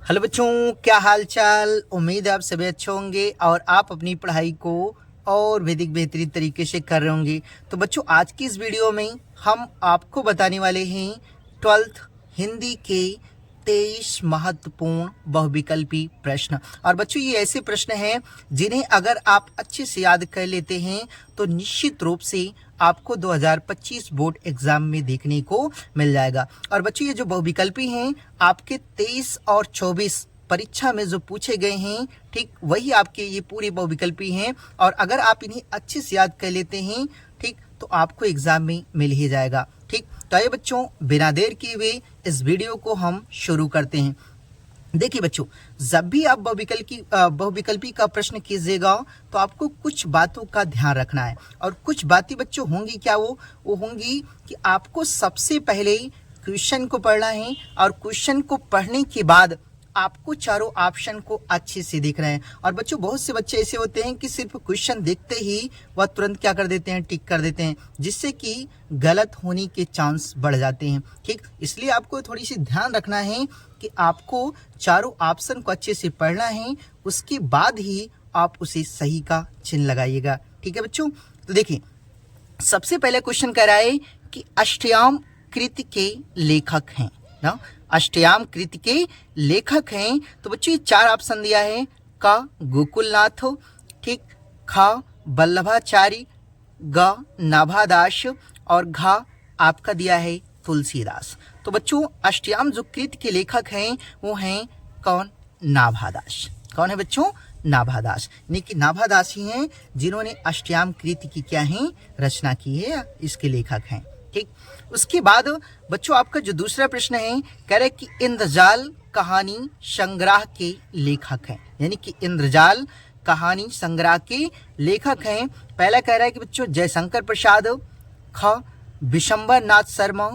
Hello बच्चों, क्या हाल चाल। उम्मीद है आप सभी अच्छे होंगे और आप अपनी पढ़ाई को और वैदिक बेहतरीन तरीके से कर रहे होंगे। तो बच्चों, आज की इस वीडियो में हम आपको बताने वाले हैं 12th हिंदी के 23 महत्वपूर्ण बहुविकल्पी प्रश्न। और बच्चों, ये ऐसे प्रश्न हैं जिन्हें अगर आप अच्छे से याद कर लेते हैं तो निश्चित रूप से आपको 2025 बोर्ड एग्जाम में देखने को मिल जाएगा। और बच्चों, ये जो बहुविकल्पी हैं आपके 23 और 24 परीक्षा में जो पूछे गए हैं, ठीक वही आपके ये पूरे बहुविकल्पी हैं। और अगर आप इन्हें अच्छे से याद कर लेते हैं, ठीक, तो आपको एग्जाम में मिल ही जाएगा। ठीक, तो आइए बच्चों, बिना देर किए हुए इस वीडियो को हम शुरू करते हैं। देखिए बच्चों, जब भी आप बहुविकल्पी का प्रश्न कीजिएगा तो आपको कुछ बातों का ध्यान रखना है। और कुछ बातें बच्चों होंगी क्या, वो होंगी कि आपको सबसे पहले क्वेश्चन को पढ़ना है और क्वेश्चन को पढ़ने के बाद आपको चारों ऑप्शन को अच्छे से देखना है। और बच्चों, बहुत से बच्चे ऐसे होते हैं कि सिर्फ क्वेश्चन देखते ही वह तुरंत क्या कर देते हैं, टिक कर देते हैं, जिससे कि गलत होने के चांस बढ़ जाते हैं। ठीक, इसलिए आपको थोड़ी सी ध्यान रखना है कि आपको चारों ऑप्शन को अच्छे से पढ़ना है, उसके बाद ही आप उसे सही का चिन्ह लगाइएगा। ठीक है बच्चों, तो देखिए, सबसे पहले क्वेश्चन कह रहा है कि अष्टयाम कृति के लेखक हैं ना। अष्टयाम कृति के लेखक हैं तो बच्चों ये चार ऑप्शन दिया है। क गोकुलनाथ, ठीक, ख वल्लभाचारी, ग नाभादास और घ आपका दिया है तुलसीदास। तो बच्चों, अष्टयाम जो कृति के लेखक हैं वो हैं कौन, नाभादास। कौन है बच्चों, नाभादास। यानी कि नाभादास ही हैं जिन्होंने अष्टयाम कृति की क्या है, रचना की है, इसके लेखक हैं। ठीक, उसके बाद बच्चों आपका जो दूसरा प्रश्न है, कह रहे कि इंद्रजाल कहानी संग्रह के लेखक हैं। यानी कि इंद्रजाल कहानी संग्रह के लेखक हैं। पहला कह रहा है कि बच्चों जयशंकर प्रसाद, ख विशंबर नाथ शर्मा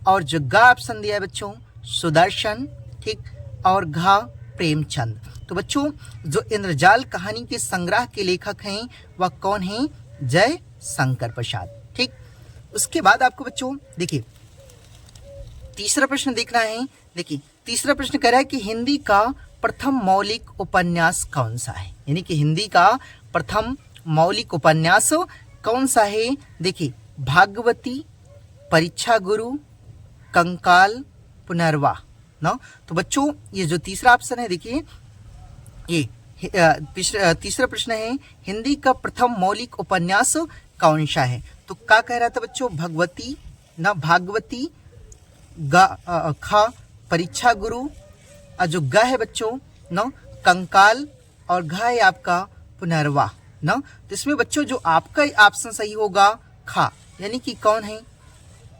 और जो ग ऑप्शन दिया है बच्चों सुदर्शन, ठीक, और घ प्रेमचंद। तो बच्चों, जो इंद्रजाल कहानी के संग्रह के लेखक हैं वह कौन हैं, जयशंकर प्रसाद। ठीक, उसके बाद आपको बच्चों देखिए तीसरा प्रश्न देखना है। देखिए तीसरा प्रश्न कह रहा है कि हिंदी का प्रथम मौलिक उपन्यास कौन सा है। यानी कि हिंदी का प्रथम मौलिक उपन्यास कौन सा है। देखिए, भागवती, परीक्षा गुरु, कंकाल, पुनर्वा ना। तो बच्चों ये जो तीसरा ऑप्शन है, देखिए ये तीसरा प्रश्न है, हिंदी का प्रथम मौलिक उपन्यास कौन सा है। तो क्या कह रहा था बच्चों, भगवती ना, भागवती, ख परीक्षा गुरु, और जो ग है बच्चों ना कंकाल, और घ है आपका पुनर्वा ना। तो इसमें बच्चों जो आपका ऑप्शन सही होगा खा, यानी कि कौन है,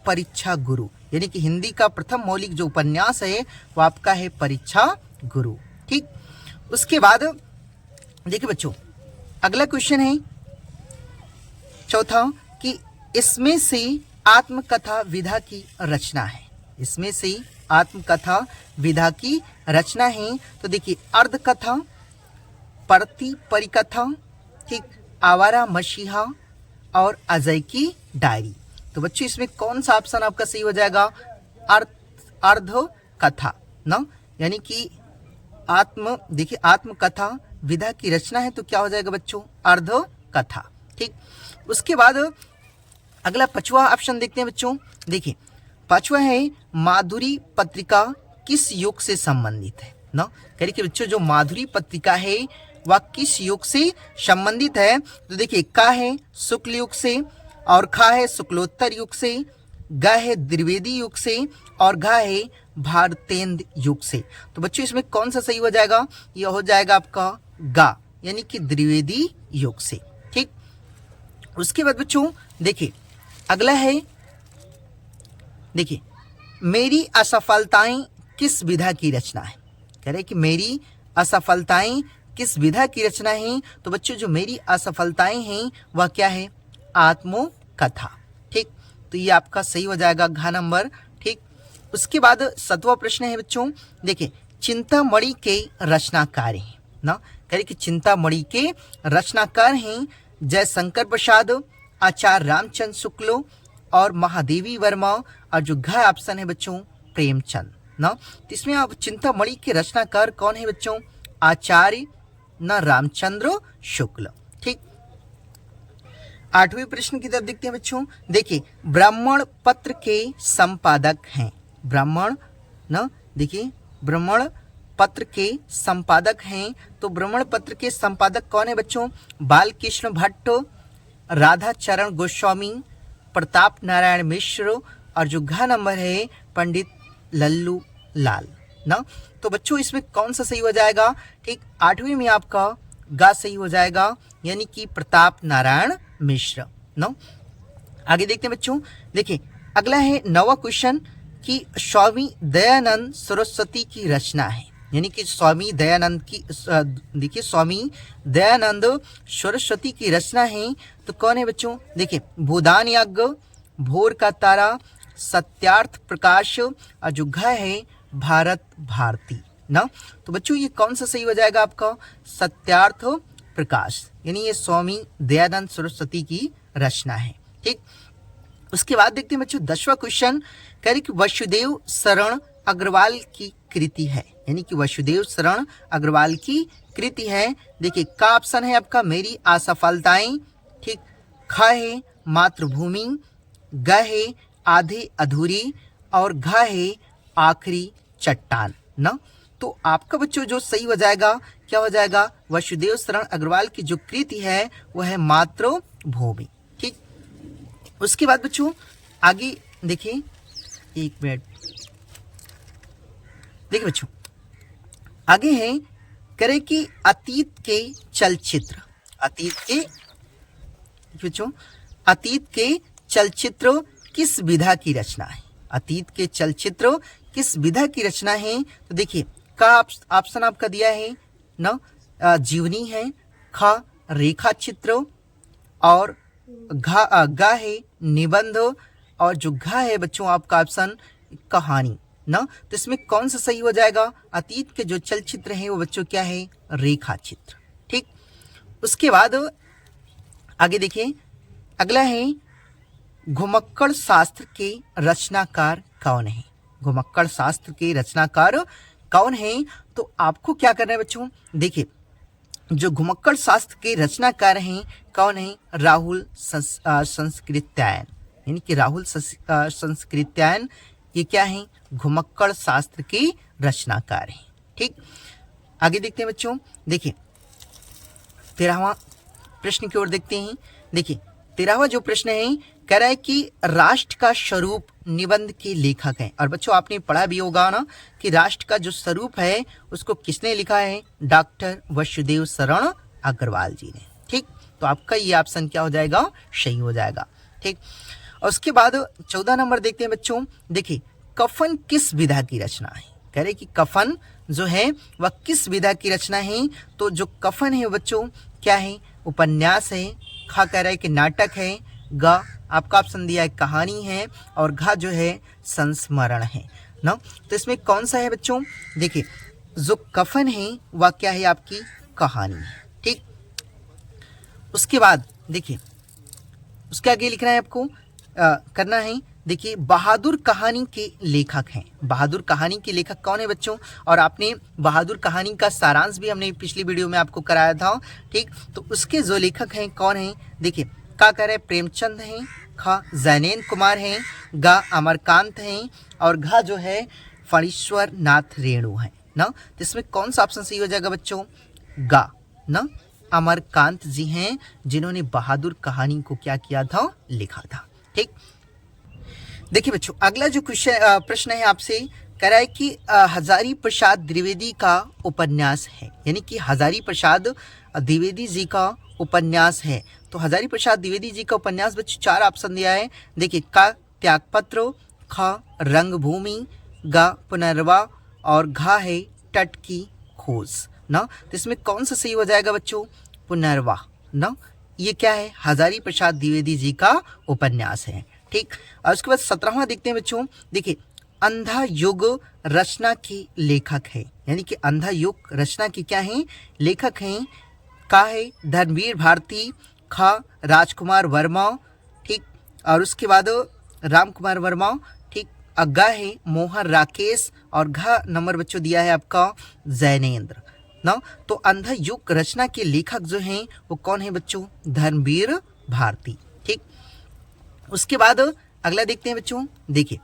परीक्षा गुरु। यानी कि हिंदी का प्रथम मौलिक जो उपन्यास है वो आपका है परीक्षा गुरु। ठीक, उसके बाद देखिए बच्चों अगला क्वेश्चन है चौथा कि इसमें से आत्मकथा विधा की रचना है। इसमें से आत्मकथा विधा की रचना है। तो देखिए, अर्ध कथा, परति परिकथा, ठीक, आवारा मसीहा और अजय की डायरी। तो बच्चों इसमें कौन सा ऑप्शन आपका सही हो जाएगा, अर्ध कथा ना। यानी कि देखिए आत्मकथा विधा की रचना है तो क्या हो जाएगा बच्चों, अर्ध कथा। ठीक, उसके बाद अगला पांचवा ऑप्शन देखते हैं बच्चों। देखिए पांचवा है माधुरी पत्रिका किस युग से संबंधित है ना। कह रही कि बच्चों जो माधुरी पत्रिका है वह किस युग से संबंधित है। तो देखिए, का है शुक्ल युग से, और खा है शुक्लोत्तर युग से, ग है द्विवेदी युग से, और घ है भारतेंद्र युग से। तो बच्चों इसमें कौन सा सही हो जाएगा, यह हो जाएगा आपका गा, यानी कि द्विवेदी युग से। ठीक, उसके बाद बच्चों देखिए अगला है, देखिए मेरी असफलताएं किस विधा की रचना है। कह रहे कि मेरी असफलताएं किस विधा की रचना है। तो बच्चों जो मेरी असफलताएं हैं वह क्या है, आत्मकथा। ठीक, तो ये आपका सही हो जाएगा घ नंबर। ठीक, उसके बाद सातवां प्रश्न है बच्चों, देखिए चिंतामणि के रचनाकार हैं ना। कह रहे कि चिंतामणि के रचनाकार हैं जयशंकर प्रसाद, आचार्य रामचंद्र शुक्ल और महादेवी वर्मा, और जो घ ऑप्शन है बच्चों प्रेमचंद। ना। तो इसमें आप चिंतामणि के रचनाकार कौन है बच्चों? आचार्य न रामचंद्र शुक्ल। ठीक, 8वें प्रश्न की तरफ देखते हैं बच्चों। देखिए, ब्राह्मण पत्र के संपादक हैं। ब्राह्मण न, देखिए ब्राह्मण पत्र के संपादक हैं। तो ब्राह्मण पत्र के संपादक कौन है बच्चों? बालकृष्ण भट्ट, राधा चरण गोस्वामी, प्रताप नारायण मिश्र, और जो घ नंबर है पंडित लल्लू लाल ना। तो बच्चों इसमें कौन सा सही हो जाएगा? ठीक, 8वीं में आपका गा सही हो जाएगा, यानी कि प्रताप नारायण मिश्र ना। आगे देखते हैं बच्चों। देखिए, अगला है 9वां क्वेश्चन कि स्वामी दयानंद सरस्वती की रचना है, यानी कि स्वामी दयानंद की, देखिए स्वामी दयानंद सरस्वती की रचना है। तो कौन है बच्चों? देखिए, भूदान यज्ञ, भोर का तारा, सत्यार्थ प्रकाश, और जो घ है भारत भारती ना। तो बच्चों ये कौन सा सही हो जाएगा आपका? सत्यार्थ प्रकाश, यानी ये स्वामी दयानंद सरस्वती की रचना है। ठीक, उसके बाद देखते हैं बच्चों 10वां क्वेश्चन, कह रहे कि वसुदेव शरण अग्रवाल की कृति है, यानी कि वसुदेव शरण अग्रवाल की कृति है। देखिए, का ऑप्शन है आपका मेरी असफलताएं, ठीक, ख है मातृभूमि, ग है आधे अधूरी, और घ है आखिरी चट्टान ना। तो आपका बच्चों जो सही हो जाएगा क्या हो जाएगा? वसुदेव शरण अग्रवाल की जो कृति है वह है मातृभूमि। ठीक, उसके बाद बच्चों आगे देखिए, एक मिनट, देखिए बच्चों आगे है, करें कि अतीत के चलचित्र, बच्चों अतीत के चलचित्र किस विधा की रचना है? अतीत के चलचित्र किस विधा की रचना है? तो देखिए, का ऑप्शन आपका दिया है न, जीवनी है, ख रेखा चित्र, और ग है निबंध, और जो घ है बच्चों आपका ऑप्शन कहानी ना। तो इसमें कौन सा सही हो जाएगा? अतीत के जो चलचित्र हैं वो बच्चों क्या है? रेखा चित्र। ठीक, उसके बाद आगे देखिए, अगला है घुमक्कड़ शास्त्र के रचनाकार कौन है? घुमक्कड़ शास्त्र के रचनाकार कौन है? तो आपको क्या करना है बच्चों? देखिए, जो घुमक्कड़ शास्त्र के रचनाकार हैं कौन है? राहुल संस्कृत्यायन, यानी कि राहुल संस्कृत्यायन ये क्या है? घुमक्कड़ शास्त्र के रचनाकार हैं। ठीक, आगे देखते हैं बच्चों। देखिए, 13वां प्रश्न की ओर देखते हैं। देखिए, 13वां जो प्रश्न है कह रहा है कि राष्ट्र का स्वरूप निबंध के लेखक हैं। और बच्चों आपने पढ़ा भी होगा ना कि राष्ट्र का जो स्वरूप है उसको किसने लिखा है? डॉक्टर वसुदेव शरण अग्रवाल जी ने। ठीक, तो आपका ये ऑप्शन क्या हो जाएगा? सही हो जाएगा। ठीक, और उसके बाद 14 नंबर देखते हैं बच्चों। देखिए, कफन किस विधा की रचना है? कह रहे कि कफन जो है वह किस विधा की रचना है? तो जो कफन है बच्चों क्या है? उपन्यास है, ख कह रहा है कि नाटक है, ग आपका ऑप्शन दिया है कहानी है, और घ जो है संस्मरण है ना। तो इसमें कौन सा है बच्चों? देखिए, जो कफन है वह क्या है? आपकी कहानी है। ठीक, उसके बाद देखिए, उसके आगे लिखना है आपको, करना है। देखिए, बहादुर कहानी के लेखक हैं। बहादुर कहानी के लेखक कौन है बच्चों? और आपने बहादुर कहानी का सारांश भी हमने पिछली वीडियो में आपको कराया था। ठीक, तो उसके जो लेखक हैं कौन हैं? देखिए, का कह रहे प्रेमचंद हैं, ख जैनेन्द्र कुमार हैं, ग अमरकांत हैं, और घ जो है फणीश्वर नाथ रेणु है ना। तो इसमें कौन सा ऑप्शन सही हो जाएगा बच्चों? ग ना, अमरकांत जी हैं जिन्होंने बहादुर कहानी को क्या किया था? लिखा था। ठीक, देखिए बच्चों, अगला जो क्वेश्चन प्रश्न है आपसे कह रहा है कि हजारी प्रसाद द्विवेदी का उपन्यास है, यानी कि हजारी प्रसाद द्विवेदी जी का उपन्यास है। तो हजारी प्रसाद द्विवेदी जी का उपन्यास बच्चों 4 ऑप्शन दिया है। देखिए, क त्यागपत्र, ख रंगभूमि, ग पुनर्वा, और घ है तट की खोज ना। तो इसमें कौन सा सही हो जाएगा बच्चों? पुनर्वा ना। ये क्या है? हजारी प्रसाद द्विवेदी जी का उपन्यास है। ठीक, और उसके बाद 17वां देखते हैं बच्चों। देखिए, अंधा युग रचना के लेखक है, यानी कि अंधा युग रचना के क्या है? लेखक हैं। का है धर्मवीर भारती, ख राजकुमार वर्मा, ठीक, और उसके बाद राम कुमार वर्मा, ठीक, ग है मोहन राकेश और घ नंबर बच्चों दिया है आपका जैनेन्द्र ना। तो अंधा युग रचना के लेखक जो हैं वो कौन है बच्चों? धर्मवीर भारती। ठीक, उसके बाद अगला देखते हैं बच्चों। देखिए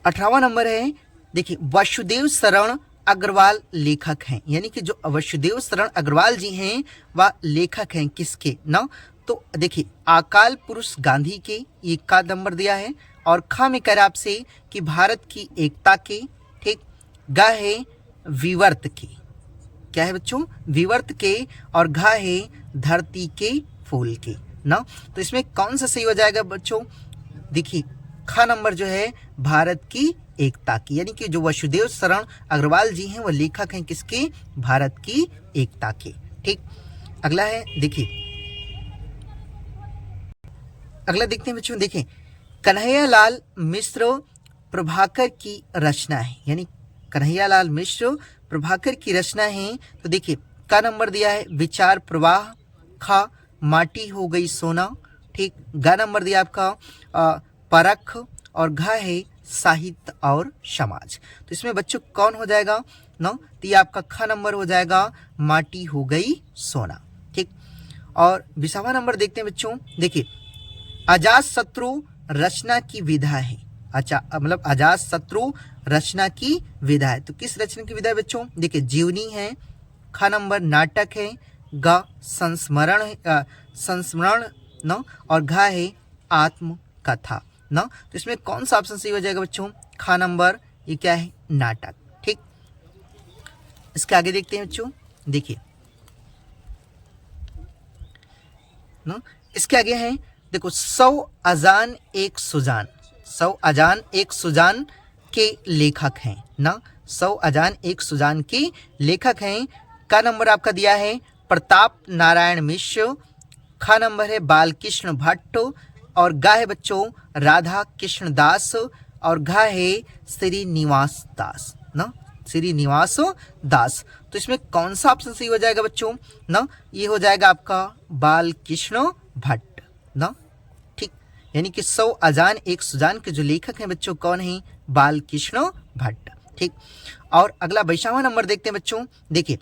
18वां नंबर है, देखिए वसुदेव शरण अग्रवाल लेखक हैं, यानी कि जो वसुदेव शरण अग्रवाल जी हैं वह लेखक हैं किसके ना? तो देखिए अकाल पुरुष गांधी के, ये का नंबर दिया है। और खा में कह रहा आपसे कि भारत की एकता के। ठीक, ग है विवर्त के, क्या है बच्चों? विवर्त के। और घ है धरती के फूल के ना। तो इसमें कौन सा सही हो जाएगा बच्चों? देखिए ख नंबर जो है भारत की एकता की, यानी कि जो वसुदेव शरण अग्रवाल जी हैं वो लेखक हैं किसके? भारत की एकता के। ठीक, अगला है देखिए, अगला देखते हैं बच्चों। देखिए कन्हैयालाल मिश्र प्रभाकर की रचना है, यानी कन्हैयालाल मिश्र प्रभाकर की रचना है। तो देखिए का नंबर दिया है विचार प्रवाह, खा माटी हो गई सोना। ठीक, ग नंबर दिया आपका परख और घ है साहित्य और समाज। तो इसमें बच्चों कौन हो जाएगा ना? तो ये आपका ख नंबर हो जाएगा माटी हो गई सोना। ठीक, और 20वां नंबर देखते हैं बच्चों। देखिए अजात शत्रु रचना की विधा है। अच्छा, मतलब अजात शत्रु रचना की विधा है। तो किस रचना की विधा है बच्चों? देखिए जीवनी है, ख नंबर नाटक है, ग संस्मरण न, और घ है आत्मकथा न। तो इसमें कौन सा ऑप्शन सही हो जाएगा बच्चों? ख नंबर, ये क्या है? नाटक। ठीक, इसके आगे देखते हैं बच्चों। देखिए न, इसके आगे है देखो 100 अजान एक सुजान। 100 अजान एक सुजान के लेखक हैं ना। 100 अजान एक सुजान के लेखक हैं। का नंबर आपका दिया है प्रताप नारायण मिश्र, ख नंबर है बालकृष्ण भट्ट, और ग है बच्चों राधा कृष्ण दास, और घ है श्रीनिवास दास ना, श्रीनिवास दास। तो इसमें कौन सा ऑप्शन सही हो जाएगा बच्चों ना? ये हो जाएगा आपका बालकृष्ण भट्ट ना। ठीक, यानी कि 100 अजान एक सुजान के जो लेखक हैं बच्चों कौन हैं? बालकृष्ण भट्ट। ठीक, और अगला 22वां नंबर देखते हैं बच्चों। देखिए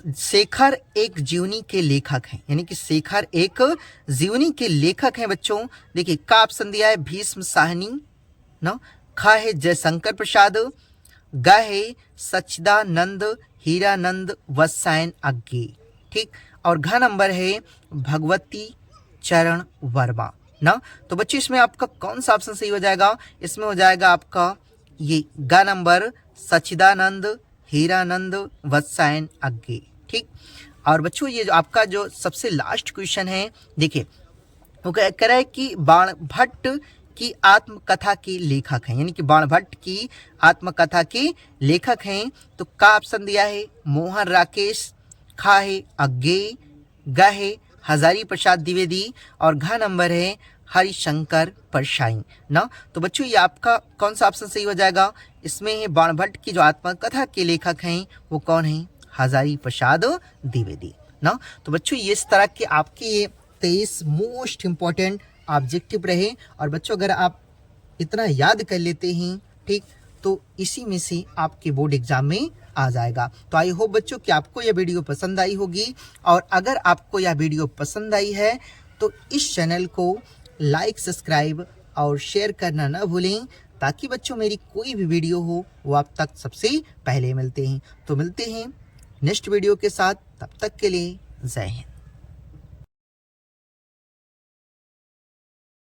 शेखर एक जीवनी के लेखक हैं, यानी कि शेखर एक जीवनी के लेखक हैं बच्चों। देखिए का ऑप्शन दिया है भीष्म साहनी न, ख है जयशंकर प्रसाद, ग है सच्चिदानंद हीरानंद वत्सायन अज्ञे। ठीक, और घ नंबर है भगवती चरण वर्मा ना। तो बच्चों इसमें आपका कौन सा ऑप्शन सही हो जाएगा? इसमें हो जाएगा आपका ये ग नंबर सच्चिदानंद हीरानंद वत्सायन अज्ञे। ठीक, और बच्चों ये जो आपका जो सबसे लास्ट क्वेश्चन है, देखिए वो कह रहा है कि बाणभट्ट की आत्मकथा के लेखक हैं, यानी कि बाणभट्ट की आत्मकथा के लेखक हैं। तो का ऑप्शन दिया है मोहन राकेश, खा है अज्ञे, ग है हजारी प्रसाद द्विवेदी, और घ नंबर है हरिशंकर परसाई ना। तो बच्चों ये आपका कौन सा ऑप्शन सही हो जाएगा? इसमें है बाणभट्ट की जो आत्मकथा के लेखक हैं वो कौन है? हजारी प्रसाद द्विवेदी ना। तो बच्चों ये इस तरह के आपके ये 23 मोस्ट इम्पॉर्टेंट ऑब्जेक्टिव रहे, और बच्चों अगर आप इतना याद कर लेते हैं ठीक, तो इसी में से आपके बोर्ड एग्जाम में आ जाएगा। तो आई होप बच्चों कि आपको यह वीडियो पसंद आई होगी, और अगर आपको यह वीडियो पसंद आई है तो इस चैनल को लाइक, सब्सक्राइब और शेयर करना न भूलें, ताकि बच्चों मेरी कोई भी वीडियो हो वो आप तक सबसे पहले मिलते हैं। तो मिलते हैं नेक्स्ट वीडियो के साथ, तब तक के लिए जय हिंद।